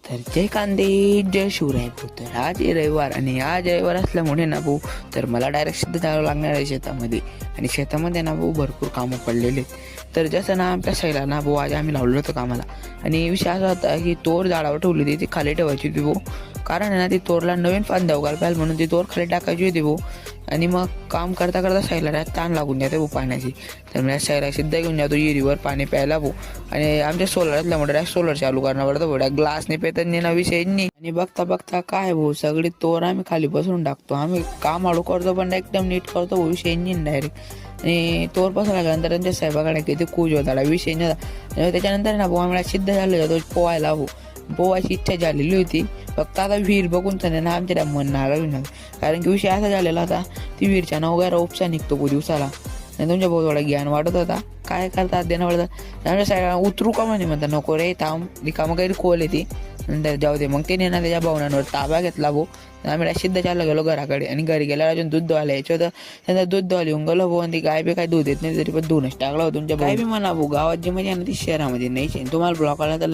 तर जय कांदे जय शिवराय भाऊ. तर आज आहे रविवार आणि आज रविवार असल्यामुळे ना भाऊ तर मला डायरेक्ट सिद्ध जावं लागणार आहे शेतामध्ये. आणि शेतामध्ये ना भाऊ भरपूर कामं पडलेले आहेत. तर जसं ना आमच्या साईडला ना भाऊ आज आम्ही लावलेलं होतं कामाला. आणि विषय असा होता की तोर झाडावर ठेवली होती, ती खाली ठेवायची होती भाऊ. कारण आहे ना ती तोरला नवीन फांद्या उगायला पाहिजे म्हणून ती तोर खाली टाकायची होती भाऊ. आणि मग काम करता करता साईडला ताण लागून जाते भाऊ पाण्याची. तर मी साईडला सिद्ध घेऊन जातो विहिरीवर पाणी प्यायला भाऊ. आणि आमच्या सोलर असल्यामुळे डायरेक्ट सोलर चालू करणं पडतं भाऊ. ग्लासने पेतानी ना विषय नाही. आणि बघता बघता काय भाऊ सगळी तोर आम्ही खाली बसून टाकतो. आम्ही काम हळू करतो पण एकदम नीट करतो भाऊ, विषय नाही डायरेक्ट. आणि तोर पासून लागल्यानंतर त्यांच्या साहेबाकडे किती खूज होता विषय नाही. त्याच्यानंतर ना भाऊ आम्हाला सिद्ध झालं जातो पोहायला भाऊ. पोहायची इच्छा झालेली होती, फक्त आता विहीर बघून ना आमच्या मन लागलं. कारण की विषय असा झालेला होता, ती विहीरच्या ना वगैरे उपसा निघतो दिवसाला. आणि तुमच्या भाऊ थोडा ज्ञान वाटत होता, काय करतात देणं पडतं. आमच्या साईडला उतरू का म्हणे म्हणतात, नको रे थांब रिकामं काही खोल येते नंतर जाऊ दे. मग त्याने ना त्याच्या भावनांवर ताबा घेतला भाऊ. आम्ही सिद्ध चालला गेलो घराकडे. आणि घरी गेल्यावर अजून दूध धुवायला यायचं होतं. त्यांचा दूध धुवायला येऊन गेलो भाऊ. आणि ती गाय बी काय दूध येत नाही तरी पण धुवूनच टाकला होता तुमच्या. काय बी म्हणा भाऊ, गावात जी मजा ना ती शहरामध्ये नाहीच. तुम्हाला ब्लॉक आला तर